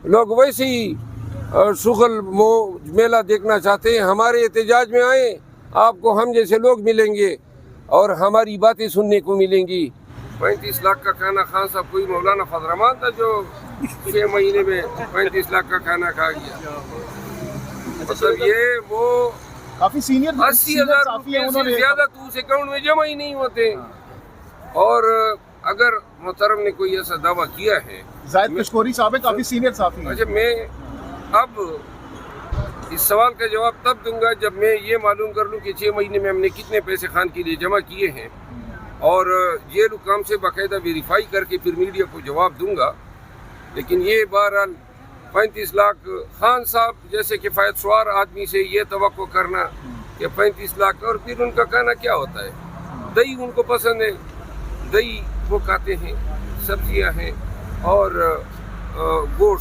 لوگ ویسے ہی شغل میلہ دیکھنا چاہتے ہیں. ہمارے احتجاج میں آئیں, آپ کو ہم جیسے لوگ ملیں گے اور ہماری باتیں سننے کو ملیں گی. 35 لاکھ کا کھانا خان صاحب کوئی مولانا فضل الرحمان تھا جو 6 مہینے میں 35 لاکھ کا کھانا کھا گیا. مطلب یہ وہ کافی سینئر 80,000 روپئے سے زیادہ تو اس اکاؤنٹ میں جمع ہی نہیں ہوتے. اور اگر محترم نے کوئی ایسا دعویٰ کیا ہے, زاہد کشکوری صاحب ہے, کافی سینئر صحافی ہیں. اچھا, میں اب اس سوال کا جواب تب دوں گا جب میں یہ معلوم کر لوں کہ 6 مہینے میں ہم نے کتنے پیسے خان کے لیے جمع کیے ہیں, اور جیل حکام سے باقاعدہ ویریفائی کر کے پھر میڈیا کو جواب دوں گا. لیکن یہ بہرحال 35 لاکھ خان صاحب جیسے کفایت شعار آدمی سے یہ توقع کرنا کہ 35 لاکھ, اور پھر ان کا کھانا کیا ہوتا ہے؟ دہی ان کو پسند ہے, دہی وہ کھاتے ہیں, سبزیاں ہیں اور گوشت.